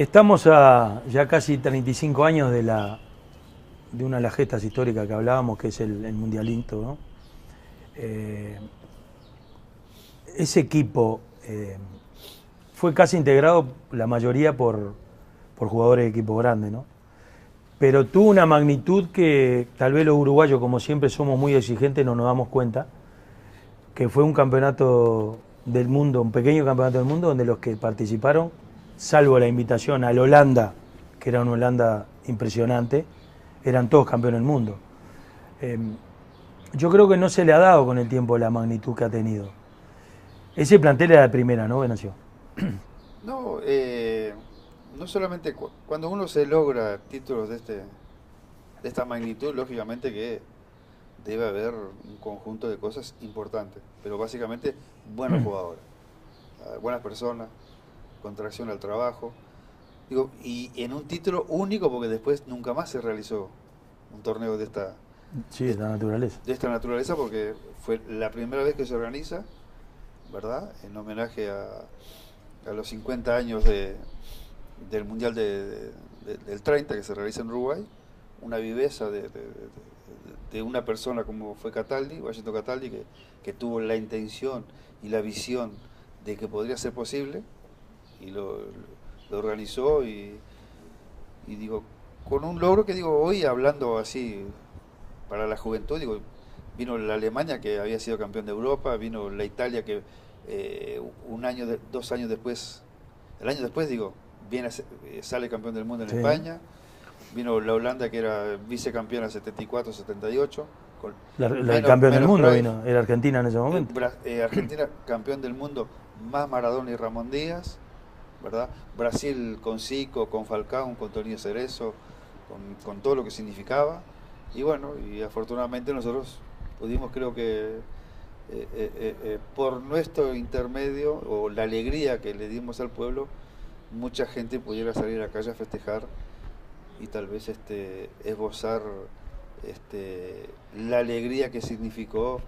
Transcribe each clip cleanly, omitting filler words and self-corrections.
Estamos a ya casi 35 años de una de las gestas históricas que hablábamos, que es el Mundialito, ¿no? Eh, Ese equipo fue casi integrado, la mayoría, por jugadores de equipo grande, ¿no? Pero tuvo una magnitud que tal vez los uruguayos, como siempre somos muy exigentes, no nos damos cuenta, que fue un campeonato del mundo, un pequeño campeonato del mundo, donde los que participaron, salvo la invitación al Holanda, que era una Holanda impresionante, eran todos campeones del mundo. Yo creo que no se le ha dado con el tiempo la magnitud que ha tenido. Ese plantel era de primera, ¿no, Venancio? No, no solamente cuando uno se logra títulos de esta magnitud, lógicamente que debe haber un conjunto de cosas importantes, pero básicamente buenos jugadores, buenas personas, con tracción al trabajo, digo, y en un título único porque después nunca más se realizó un torneo Sí, de esta naturaleza. de esta naturaleza porque fue la primera vez que se organiza, ¿verdad? En homenaje a los 50 años del Mundial del 30 que se realiza en Uruguay, una viveza de una persona como fue Cataldi, Washington Cataldi, que tuvo la intención y la visión de que podría ser posible y lo organizó y digo, con un logro que digo, hoy hablando así para la juventud, digo, vino la Alemania que había sido campeón de Europa, vino la Italia que un año, 2 años después, el año después digo, sale campeón del mundo en España, vino la Holanda que era vicecampeona 74-78, El campeón del mundo vino, era Argentina en ese momento. Argentina campeón del mundo, más Maradona y Ramón Díaz, ¿verdad? Brasil con Zico, con Falcao, con Toninho Cerezo, con todo lo que significaba, y bueno, y afortunadamente nosotros pudimos, creo que por nuestro intermedio o la alegría que le dimos al pueblo, mucha gente pudiera salir a la calle a festejar y tal vez esbozar la alegría que significó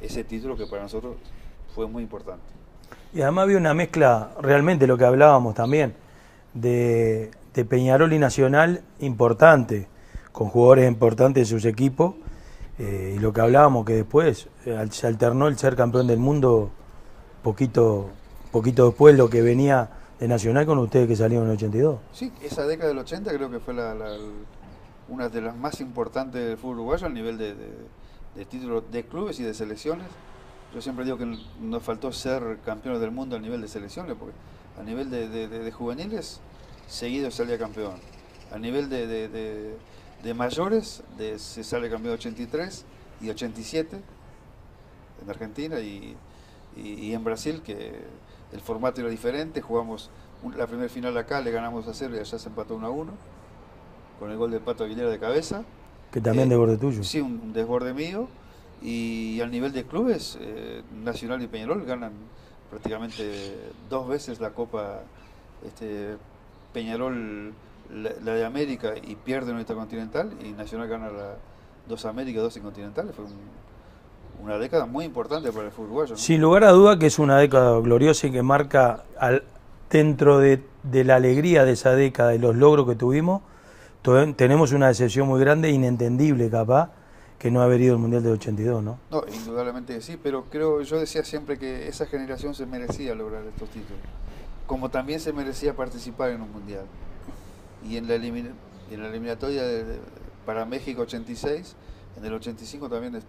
ese título que para nosotros fue muy importante. Y además había una mezcla, realmente lo que hablábamos también, de Peñarol y Nacional importante, con jugadores importantes de sus equipos, y lo que hablábamos que después se alternó el ser campeón del mundo poquito después lo que venía de Nacional con ustedes que salieron en el 82. Sí, esa década del 80 creo que fue una de las más importantes del fútbol uruguayo a nivel de títulos de clubes y de selecciones. Yo siempre digo que nos faltó ser campeones del mundo a nivel de selecciones, porque a nivel de juveniles seguido salía campeón. A nivel de mayores se sale campeón 83 y 87 en Argentina y en Brasil, que el formato era diferente. Jugamos la primera final acá, le ganamos a 0 y allá se empató 1-1 con el gol de Pato Aguilera de cabeza. Que también desborde tuyo. Sí, un desborde mío. Y al nivel de clubes, Nacional y Peñarol ganan prácticamente 2 veces la Copa. Peñarol la de América y pierde en Intercontinental, y Nacional gana 2 América, 2 Intercontinentales. Fue una década muy importante para el fútbol uruguayo, ¿no? Sin lugar a duda que es una década gloriosa y que marca dentro de la alegría de esa década y los logros que tuvimos, tenemos una decepción muy grande, inentendible capaz, que no haber ido al Mundial del 82, ¿no? No, indudablemente que sí, pero yo decía siempre que esa generación se merecía lograr estos títulos, como también se merecía participar en un Mundial. Y en la eliminatoria para México 86, en el 85 también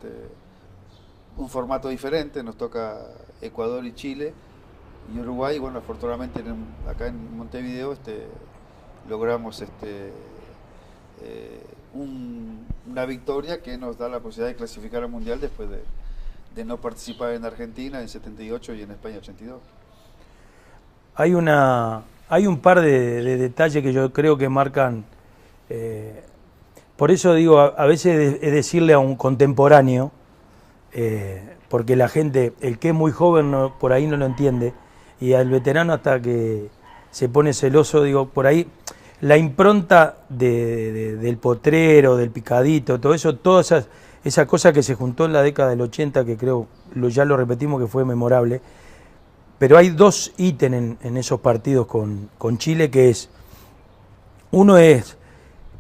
un formato diferente, nos toca Ecuador y Chile y Uruguay. Bueno, afortunadamente acá en Montevideo logramos una victoria que nos da la posibilidad de clasificar al Mundial después de no participar en Argentina en 78 y en España 82. Hay un par de detalles que yo creo que marcan, por eso digo, a veces es decirle a un contemporáneo, porque la gente, el que es muy joven por ahí no lo entiende, y al veterano hasta que se pone celoso, digo, por ahí la impronta del potrero, del picadito, todo eso, todas esa cosa que se juntó en la década del 80, que creo, ya lo repetimos, que fue memorable, pero hay dos ítems en esos partidos con Chile, que es, uno es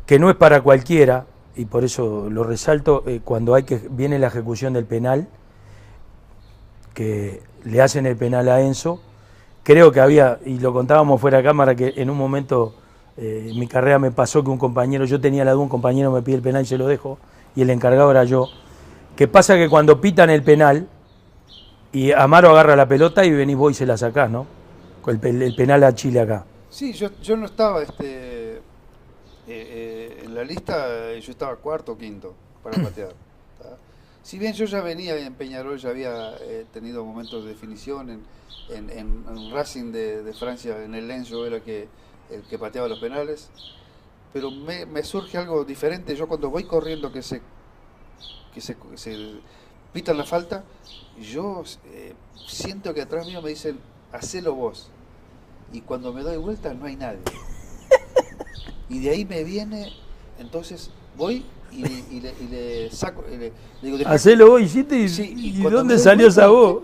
que no es para cualquiera, y por eso lo resalto, cuando viene la ejecución del penal, que le hacen el penal a Enzo. Creo que había, y lo contábamos fuera de cámara, que en un momento en mi carrera me pasó que un compañero, yo tenía la duda, un compañero me pide el penal y se lo dejo, y el encargado era yo. Que pasa que cuando pitan el penal, y Amaro agarra la pelota y venís vos y se la sacás, ¿no? El penal a Chile acá. Sí, yo no estaba en la lista, yo estaba cuarto o quinto para patear. ¿Tá? Si bien yo ya venía en Peñarol, ya había tenido momentos de definición en Racing de Francia, en el Lens yo era el que pateaba los penales, pero me surge algo diferente. Yo cuando voy corriendo que se pitan la falta, yo siento que atrás mío me dicen, hacelo vos. Y cuando me doy vuelta no hay nadie. Y de ahí me viene, entonces voy y le saco, le digo, hacelo vos, hiciste, y, sí, ¿y dónde salió vuelta, esa voz?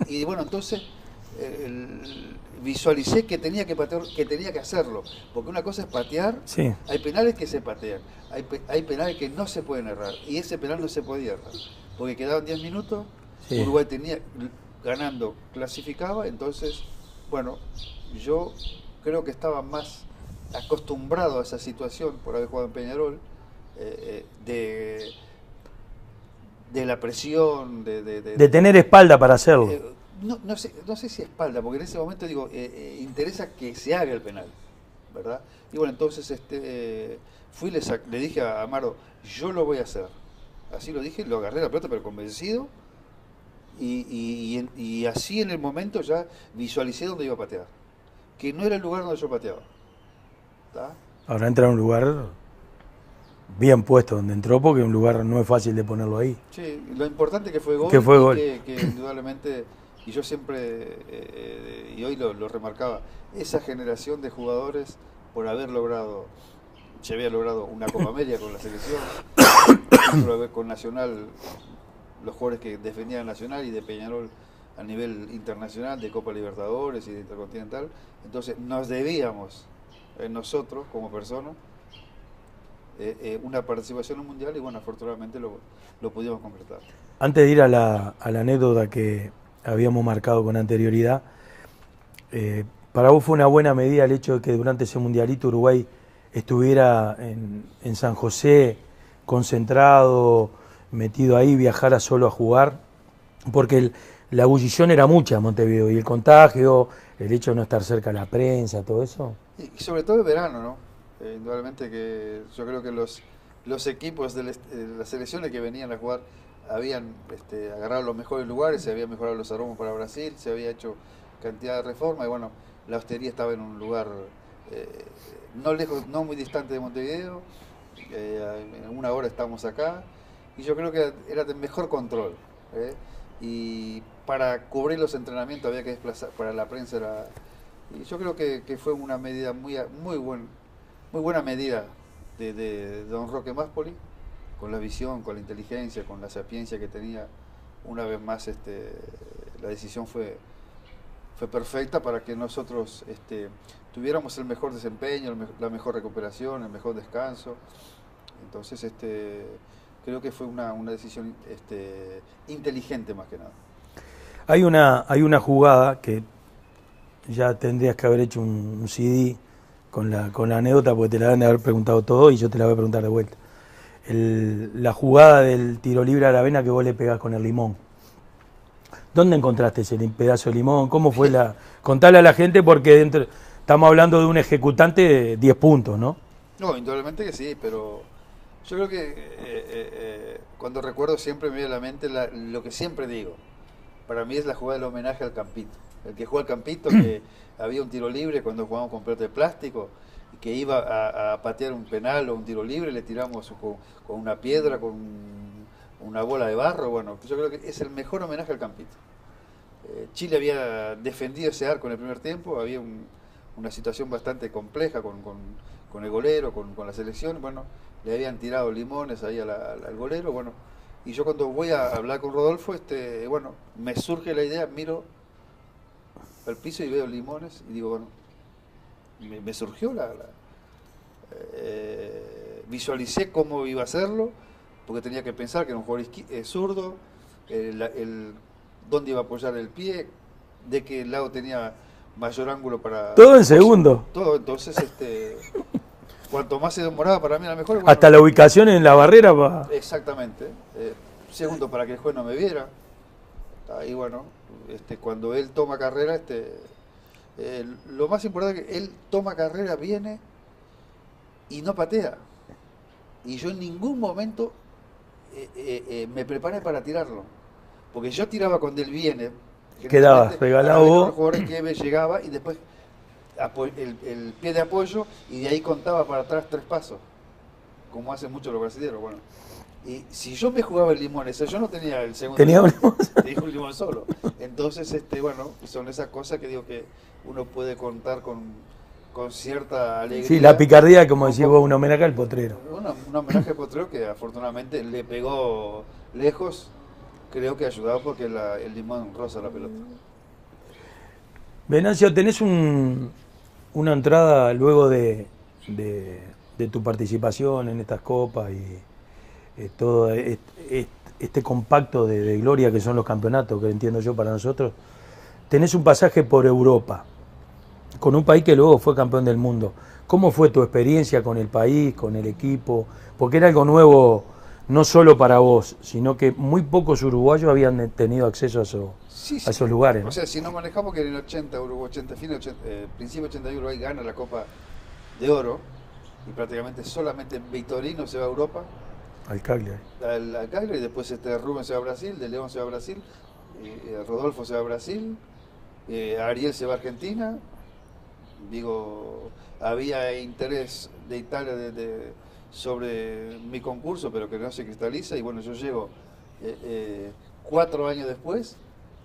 Y bueno, entonces visualicé que tenía que patear, que tenía que hacerlo. Porque una cosa es patear, Sí. hay penales que se patean, hay penales que no se pueden errar. Y ese penal no se podía errar. Porque quedaban 10 minutos, Sí. Uruguay tenía ganando, clasificaba, entonces, bueno, yo creo que estaba más acostumbrado a esa situación por haber jugado en Peñarol, de la presión, De tener espalda para hacerlo. no sé si espalda, porque en ese momento digo, interesa que se haga el penal, ¿verdad? Y bueno, entonces fui, le dije a Amaro, yo lo voy a hacer. Así lo dije, lo agarré la pelota, pero convencido, y así en el momento ya visualicé dónde iba a patear, que no era el lugar donde yo pateaba. ¿Tá? Ahora entra en un lugar bien puesto donde entró, porque un lugar no es fácil de ponerlo ahí. Sí, lo importante que fue gol, Que fue y gol. que indudablemente, y yo siempre, y hoy lo remarcaba, esa generación de jugadores por haber logrado, se había logrado una Copa América con la selección, con Nacional, los jugadores que defendían Nacional y de Peñarol a nivel internacional, de Copa Libertadores y de Intercontinental, entonces nos debíamos, nosotros como personas, una participación en un mundial, y bueno, afortunadamente lo pudimos concretar. Antes de ir a la anécdota que habíamos marcado con anterioridad, para vos fue una buena medida el hecho de que durante ese mundialito Uruguay estuviera en San José, concentrado, metido ahí, viajara solo a jugar, porque la ebullición era mucha en Montevideo, y el contagio, el hecho de no estar cerca de la prensa, todo eso. Y sobre todo el verano, ¿no? Indudablemente que yo creo que los equipos de las selecciones que venían a jugar habían agarrado los mejores lugares, se habían mejorado los aromos para Brasil, se había hecho cantidad de reformas, y bueno, la hostería estaba en un lugar no lejos, no muy distante de Montevideo, en una hora estábamos acá, y yo creo que era de mejor control, y para cubrir los entrenamientos había que desplazar, para la prensa y yo creo que fue una medida muy buena medida de don Roque Máspoli, con la visión, con la inteligencia, con la sapiencia que tenía. Una vez más la decisión fue perfecta para que nosotros tuviéramos el mejor desempeño, la mejor recuperación, el mejor descanso. Entonces creo que fue una decisión inteligente más que nada. Hay una jugada que ya tendrías que haber hecho un CD con la anécdota, porque te la van a haber preguntado todo y yo te la voy a preguntar de vuelta. La jugada del tiro libre a Aravena que vos le pegás con el limón. ¿Dónde encontraste ese pedazo de limón? ¿Cómo fue Contale a la gente, porque estamos hablando de un ejecutante de 10 puntos, ¿no? No, indudablemente que sí, pero yo creo que cuando recuerdo siempre me viene a la mente lo que siempre digo. Para mí es la jugada del homenaje al Campito. El que juega al Campito, que había un tiro libre cuando jugábamos con pelota de plástico, y que iba a patear un penal o un tiro libre, le tiramos con una piedra, con una bola de barro. Bueno, yo creo que es el mejor homenaje al Campito. Chile había defendido ese arco en el primer tiempo, había una situación bastante compleja con el golero, con la selección. Bueno, le habían tirado limones ahí al golero. Bueno, y yo cuando voy a hablar con Rodolfo, bueno, me surge la idea, miro al piso y veo limones y digo, bueno, me surgió visualicé cómo iba a hacerlo, porque tenía que pensar que era un jugador zurdo, dónde iba a apoyar el pie, de qué lado tenía mayor ángulo para... Todo en segundo. Todo, entonces, cuanto más se demoraba para mí era mejor. Bueno, hasta la ubicación en la barrera va. Exactamente. Segundo, para que el juez no me viera. Y bueno, cuando él toma carrera, lo más importante es que él toma carrera, viene y no patea. Y yo en ningún momento me preparé para tirarlo. Porque yo tiraba cuando él viene. Quedaba regalado vos. El jugador que me llegaba y después el pie de apoyo y de ahí contaba para atrás 3 pasos. Como hacen muchos los brasileños. Bueno. Y si yo me jugaba el limón, yo no tenía el segundo. Tenía un limón. Tenía un limón solo. Entonces, bueno, son esas cosas que digo que uno puede contar con cierta alegría. Sí, la picardía, como decís vos, un homenaje al potrero. Un homenaje al potrero que afortunadamente le pegó lejos, creo que ayudado porque el limón roza la pelota. Venancio, tenés una entrada luego de tu participación en estas copas y todo este compacto de gloria que son los campeonatos, que entiendo yo para nosotros. Tenés un pasaje por Europa, con un país que luego fue campeón del mundo. ¿Cómo fue tu experiencia con el país, con el equipo? Porque era algo nuevo, no solo para vos, sino que muy pocos uruguayos habían tenido acceso a esos lugares, ¿no? O sea, si no manejamos que en el 80, Uruguay, principio 81 Uruguay gana la Copa de Oro, y prácticamente solamente Vitorino se va a Europa. Al Cagliari. Al Cagliari, y después Rubén se va a Brasil, De León se va a Brasil, Rodolfo se va a Brasil, Ariel se va a Argentina. Digo, había interés de Italia sobre mi concurso, pero que no se cristaliza, y bueno, yo llego 4 años después,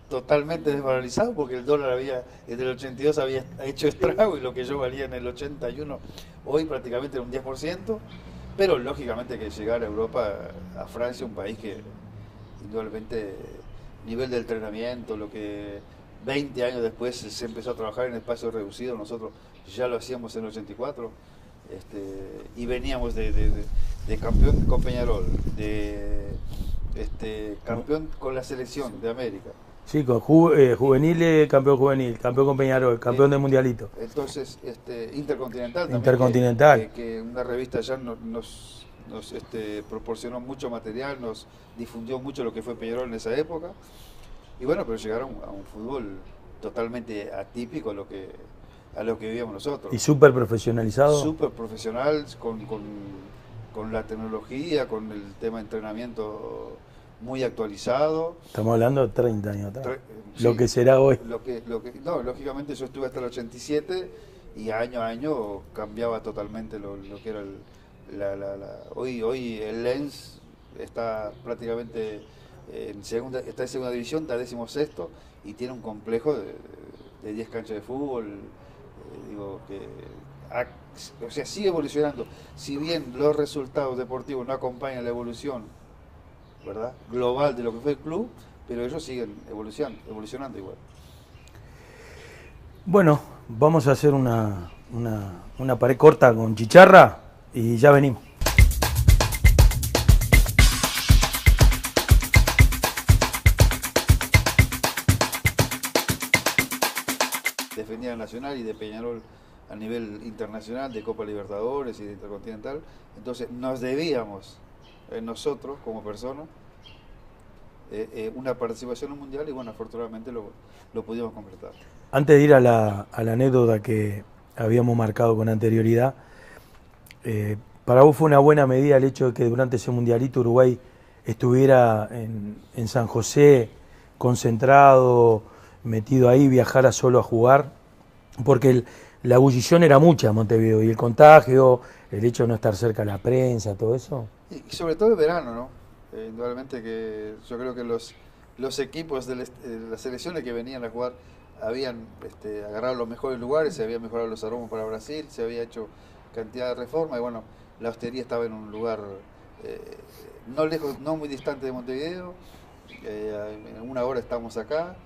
totalmente desvalorizado, porque el dólar desde el 82 había hecho estrago, y lo que yo valía en el 81, hoy prácticamente era un 10%, pero lógicamente que llegar a Europa, a Francia, un país que indudablemente nivel de entrenamiento, lo que 20 años después se empezó a trabajar en espacio reducido, nosotros ya lo hacíamos en el 84, y veníamos de campeón con Peñarol, de campeón con la selección de América. Sí, con juvenil, campeón con Peñarol, campeón del Mundialito. Entonces, Intercontinental también. Intercontinental. Que una revista ya nos proporcionó mucho material, nos difundió mucho lo que fue Peñarol en esa época. Y bueno, pero llegaron a un fútbol totalmente atípico a lo que vivíamos nosotros. Y súper profesionalizado. Súper profesional, con la tecnología, con el tema de entrenamiento muy actualizado. Estamos hablando de 30 años atrás. Sí, lo que será hoy. No, lógicamente yo estuve hasta el 87 y año a año cambiaba totalmente lo que era hoy el Lens está prácticamente está en segunda división, está 16º y tiene un complejo de 10 canchas de fútbol. Digo que o sea, sigue evolucionando. Si bien los resultados deportivos no acompañan la evolución, ¿verdad?, global de lo que fue el club, pero ellos siguen evolucionando igual. Bueno, vamos a hacer una pared corta con chicharra y ya venimos. Defendía Nacional y de Peñarol a nivel internacional, de Copa Libertadores y de Intercontinental. Entonces nos debíamos, nosotros como personas, una participación en un mundial, y bueno, afortunadamente lo pudimos completar. Antes de ir a la anécdota que habíamos marcado con anterioridad, para vos fue una buena medida el hecho de que durante ese mundialito Uruguay estuviera en San José, concentrado, metido ahí, viajara solo a jugar, porque la ebullición era mucha en Montevideo, y el contagio, el hecho de no estar cerca de la prensa, todo eso. Y sobre todo el verano, ¿no? Indudablemente que yo creo que los equipos de las selecciones que venían a jugar habían agarrado los mejores lugares, se habían mejorado los aromos para Brasil, se había hecho cantidad de reformas, y bueno, la hostería estaba en un lugar no lejos, no muy distante de Montevideo, en 1 hora estamos acá,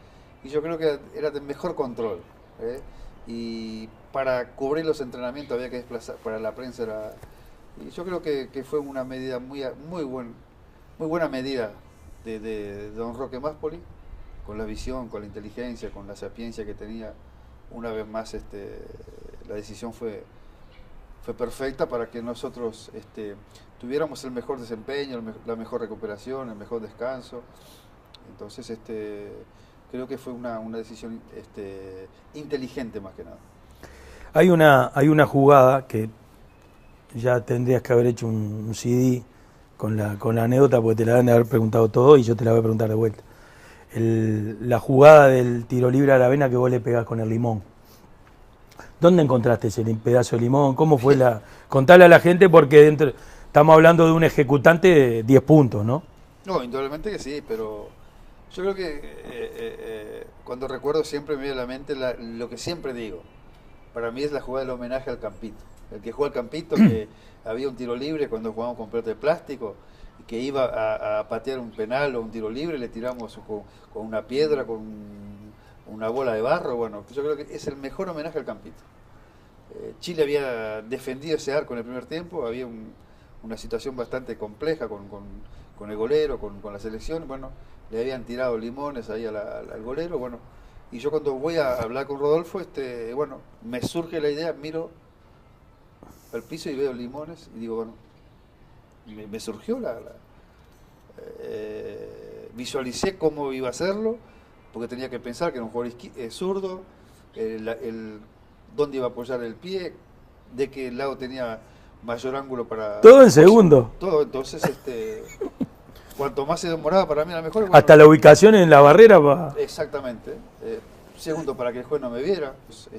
y yo creo que era de mejor control. ¿Eh? Y para cubrir los entrenamientos había que desplazar, para la prensa era... Y yo creo que fue una medida muy buena medida de don Roque Máspoli, con la visión, con la inteligencia, con la sapiencia que tenía. Una vez más la decisión fue perfecta para que nosotros tuviéramos el mejor desempeño, la mejor recuperación, el mejor descanso. Entonces creo que fue una decisión inteligente más que nada. Hay una jugada que ya tendrías que haber hecho un CD con la anécdota, porque te la van a haber preguntado todo y yo te la voy a preguntar de vuelta. La jugada del tiro libre a la vena que vos le pegás con el limón. ¿Dónde encontraste ese pedazo de limón? ¿Cómo fue la...? Contale a la gente, porque estamos hablando de un ejecutante de 10 puntos, ¿no? No, indudablemente que sí, pero yo creo que cuando recuerdo siempre me viene a la mente lo que siempre digo. Para mí es la jugada del homenaje al Campito. El que juega al Campito, que había un tiro libre cuando jugábamos con pelota de plástico, que iba a patear un penal o un tiro libre, le tiramos con una piedra, con una bola de barro. Bueno, yo creo que es el mejor homenaje al Campito. Chile había defendido ese arco en el primer tiempo, había una situación bastante compleja con el golero, con la selección. Bueno, le habían tirado limones ahí al golero. Bueno, y yo cuando voy a hablar con Rodolfo, bueno, me surge la idea, miro al piso y veo limones y digo, bueno, me surgió visualicé cómo iba a hacerlo, porque tenía que pensar que era un jugador zurdo, dónde iba a apoyar el pie, de qué lado tenía mayor ángulo para... Todo en segundo. Todo, entonces, cuanto más se demoraba para mí era mejor. Bueno, hasta la ubicación en la barrera va... Exactamente. Segundo, para que el juez no me viera, pues,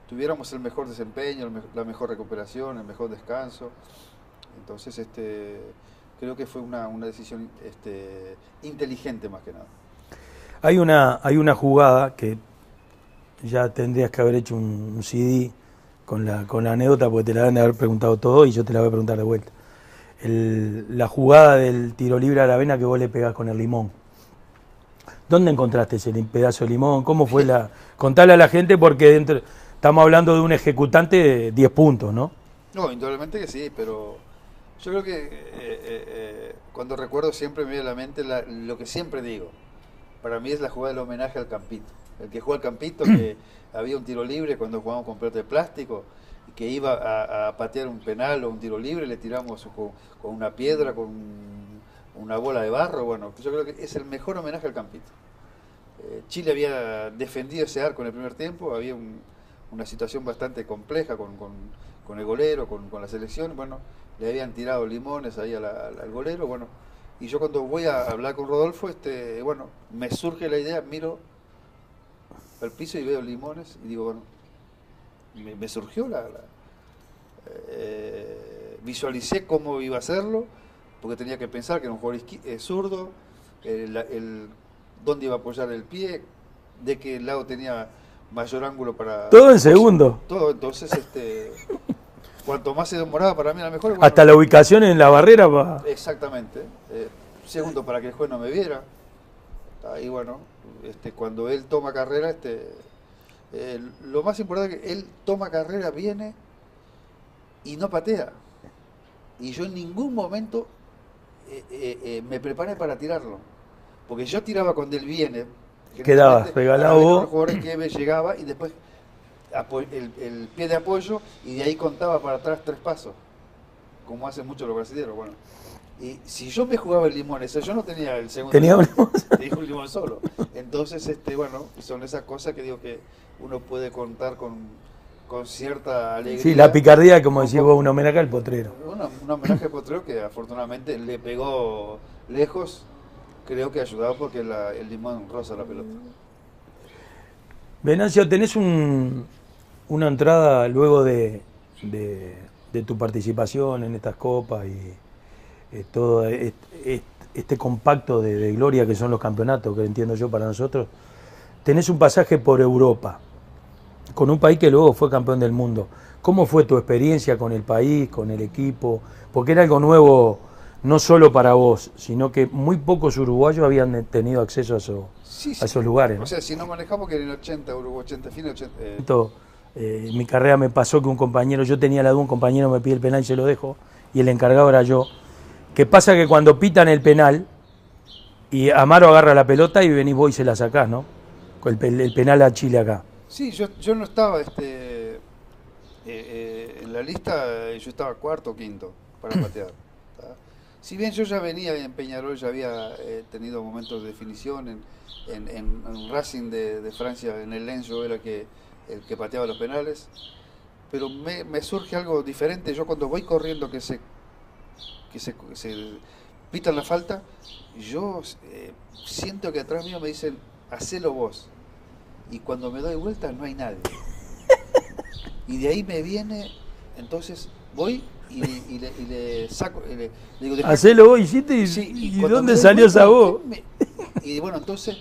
tuviéramos el mejor desempeño, la mejor recuperación, el mejor descanso. Entonces, creo que fue una decisión inteligente más que nada. Hay una jugada que ya tendrías que haber hecho un CD con la anécdota, porque te la van a haber preguntado todo y yo te la voy a preguntar de vuelta. La jugada del tiro libre a la vena que vos le pegás con el limón. ¿Dónde encontraste ese pedazo de limón? ¿Cómo fue la...? Contale a la gente, porque estamos hablando de un ejecutante de 10 puntos, ¿no? No, indudablemente que sí, pero yo creo que cuando recuerdo siempre me viene a la mente lo que siempre digo. Para mí es la jugada del homenaje al Campito. El que juega al Campito, que había un tiro libre cuando jugábamos con pelota de plástico, que iba a patear un penal o un tiro libre, le tiramos con una piedra, con una bola de barro. Bueno, yo creo que es el mejor homenaje al Campito. Chile había defendido ese arco en el primer tiempo, había una situación bastante compleja con el golero, con la selección. Bueno, le habían tirado limones ahí al golero. Bueno, y yo cuando voy a hablar con Rodolfo, bueno, me surge la idea, miro al piso y veo limones y digo, bueno, me surgió visualicé cómo iba a hacerlo, porque tenía que pensar que era un jugador zurdo, dónde iba a apoyar el pie, de qué lado tenía mayor ángulo para... Todo en segundo. Todo, entonces, cuanto más se demoraba para mí era mejor. Bueno, hasta la ubicación en la barrera va... Exactamente. Segundo, para que el juez no me viera. Ahí, bueno, cuando él toma carrera, lo más importante es que él toma carrera, viene y no patea. Y yo en ningún momento me preparé para tirarlo. Porque yo tiraba cuando él viene. Quedabas regalado vos. Los jugadores que me llegaba y después el pie de apoyo, y de ahí contaba para atrás 3 pasos, como hacen muchos los brasileños. Bueno, y si yo me jugaba el limón, yo no tenía el segundo. Tenía un limón. Tenía un limón solo. Entonces, bueno, son esas cosas que digo que uno puede contar con cierta alegría. Sí, la picardía, como decís vos, un homenaje al potrero. Un homenaje al potrero que afortunadamente le pegó lejos. Creo que ha ayudado porque el limón roza la pelota. Venancio, tenés una entrada luego de tu participación en estas copas y todo este compacto de gloria que son los campeonatos, que entiendo yo para nosotros. Tenés un pasaje por Europa, con un país que luego fue campeón del mundo. ¿Cómo fue tu experiencia con el país, con el equipo? Porque era algo nuevo no solo para vos, sino que muy pocos uruguayos habían tenido acceso Sí, a esos lugares, ¿no? O sea, si no manejamos que en 80, Uruguay 80, fin 80. En mi carrera me pasó que un compañero, yo tenía la duda, un compañero me pide el penal y se lo dejo, y el encargado era yo. Que pasa que cuando pitan el penal, y Amaro agarra la pelota y venís vos y se la sacás, ¿no? El penal a Chile acá. Sí, yo no estaba en la lista, yo estaba cuarto o quinto para patear. ¿Tá? Si bien yo ya venía en Peñarol, ya había tenido momentos de definición en Racing de Francia, en el Lens yo era el que pateaba los penales, pero me surge algo diferente. Yo cuando voy corriendo que se pitan la falta, yo siento que atrás mío me dicen, hacelo vos. Y cuando me doy vuelta no hay nadie. Y de ahí me viene, entonces voy y le saco, le digo, hacelo vos, hiciste, y, sí, ¿y cuando dónde me doy salió vuelta, esa voz? y bueno, entonces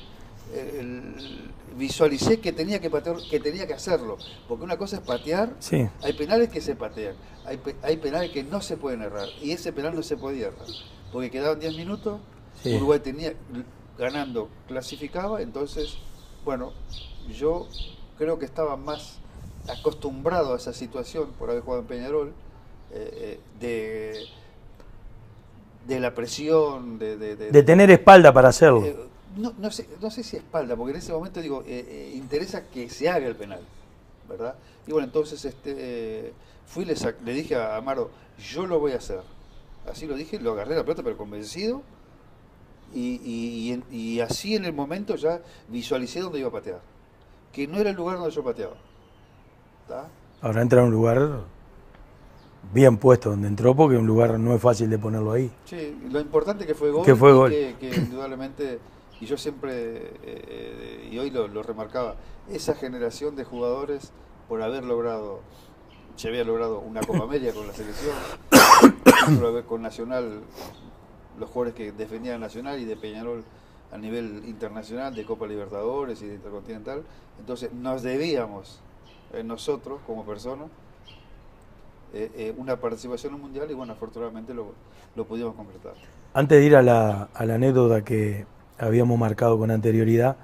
visualicé que tenía que patear, que tenía que hacerlo. Porque una cosa es patear, Sí. hay penales que se patean, hay penales que no se pueden errar. Y ese penal no se podía errar. Porque quedaban 10 minutos, Sí. Uruguay tenía ganando, clasificaba, entonces, bueno, yo creo que estaba más acostumbrado a esa situación por haber jugado en Peñarol, de la presión, De tener espalda para hacerlo. no sé si espalda, porque en ese momento digo, interesa que se haga el penal, ¿verdad? Y bueno, entonces fui le dije a Amaro, yo lo voy a hacer. Así lo dije, lo agarré la pelota, pero convencido, y así en el momento ya visualicé dónde iba a patear, que no era el lugar donde yo pateaba. ¿Tá? Ahora entra a un lugar bien puesto donde entró, porque un lugar no es fácil de ponerlo ahí. Sí, lo importante que fue gol, Que fue gol. que indudablemente, y yo siempre, y hoy lo remarcaba, esa generación de jugadores por haber logrado, se había logrado una Copa América con la selección, con Nacional, los jugadores que defendían Nacional y de Peñarol a nivel internacional, de Copa Libertadores y de Intercontinental, entonces nos debíamos, nosotros como personas, una participación en un mundial y bueno, afortunadamente lo pudimos completar. Antes de ir a la anécdota que habíamos marcado con anterioridad,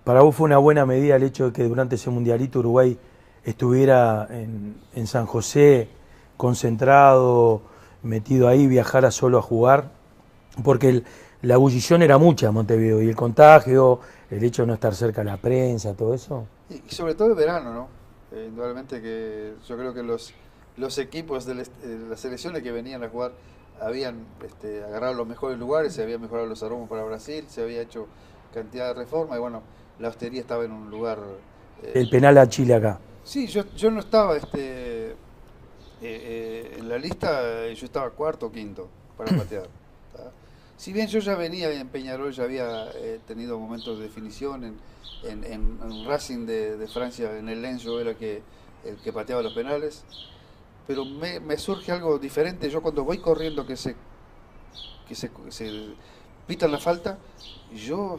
para vos fue una buena medida el hecho de que durante ese mundialito Uruguay estuviera en San José, concentrado, metido ahí, viajara solo a jugar, porque la ebullición era mucha en Montevideo, y el contagio, el hecho de no estar cerca de la prensa, todo eso. Y sobre todo el verano, ¿no? Indudablemente que yo creo que los equipos de las selecciones que venían a jugar habían agarrado los mejores lugares, se habían mejorado los aromos para Brasil, se había hecho cantidad de reformas y bueno, la hostería estaba en un lugar... El penal a Chile acá. Sí, yo no estaba en la lista, yo estaba cuarto o quinto para patear. ¿Tá? Si bien yo ya venía en Peñarol, ya había tenido momentos de definición en Racing de Francia, en el Lens yo era el que pateaba los penales, pero me surge algo diferente. Yo cuando voy corriendo que se pitan la falta, yo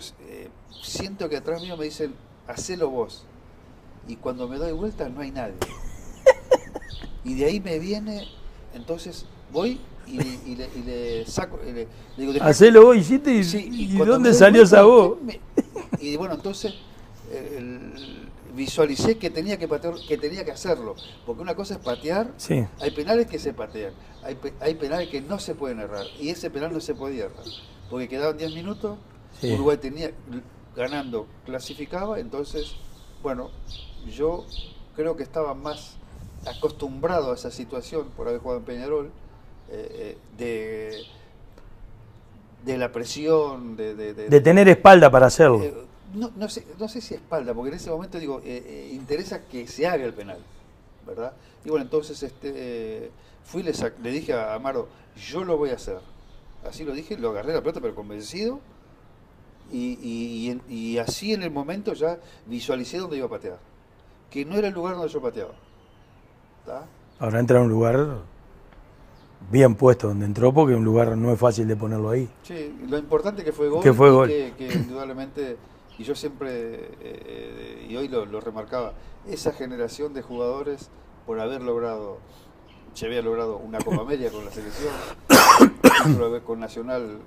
siento que atrás mío me dicen, hacelo vos. Y cuando me doy vuelta no hay nadie. Y de ahí me viene, entonces voy y le saco, le digo, hacelo vos, hiciste, y, sí, ¿y cuando dónde me doy salió vuelta, esa voz? y bueno, entonces visualicé que tenía que patear, que tenía que hacerlo. Porque una cosa es patear, Sí. hay penales que se patean, hay penales que no se pueden errar. Y ese penal no se podía errar. Porque quedaban 10 minutos, Sí. Uruguay tenía ganando, clasificaba, entonces, bueno, yo creo que estaba más acostumbrado a esa situación por haber jugado en Peñarol, de la presión, De tener espalda para hacerlo. no sé si espalda, porque en ese momento digo, interesa que se haga el penal, ¿verdad? Y bueno, entonces fui le dije a Amaro, yo lo voy a hacer. Así lo dije, lo agarré la pelota, pero convencido, y así en el momento ya visualicé dónde iba a patear, que no era el lugar donde yo pateaba. ¿Tá? Ahora entra a un lugar bien puesto donde entró, porque un lugar no es fácil de ponerlo ahí. Sí, lo importante que fue gol, Que fue gol. que indudablemente, y yo siempre, y hoy lo remarcaba, esa generación de jugadores por haber logrado, se había logrado una Copa América con la selección, título con Nacional,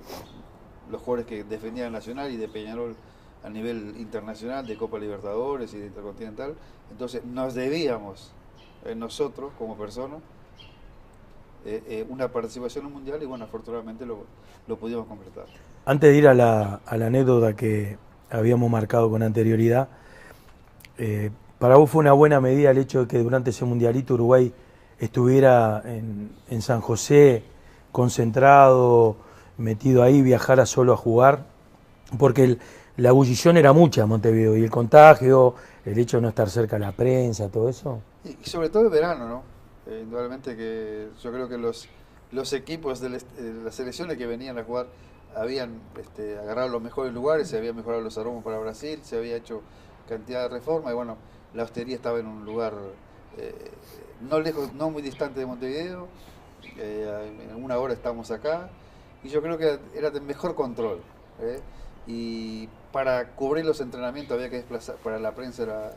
los jugadores que defendían Nacional y de Peñarol a nivel internacional, de Copa Libertadores y de Intercontinental. Entonces nos debíamos, nosotros como personas, una participación en el Mundial y bueno, afortunadamente lo pudimos completar. Antes de ir a la anécdota que habíamos marcado con anterioridad, para vos fue una buena medida el hecho de que durante ese mundialito Uruguay estuviera en San José, concentrado, metido ahí, viajara solo a jugar, porque la ebullición era mucha en Montevideo, y el contagio, el hecho de no estar cerca de la prensa, todo eso. Y sobre todo el verano, ¿no? Indudablemente que yo creo que los equipos de las selecciones que venían a jugar habían agarrado los mejores lugares, se habían mejorado los aromos para Brasil, se había hecho cantidad de reformas y bueno, la hostería estaba en un lugar no lejos, no muy distante de Montevideo, en una hora estamos acá y yo creo que era de mejor control. Y para cubrir los entrenamientos había que desplazar, para la prensa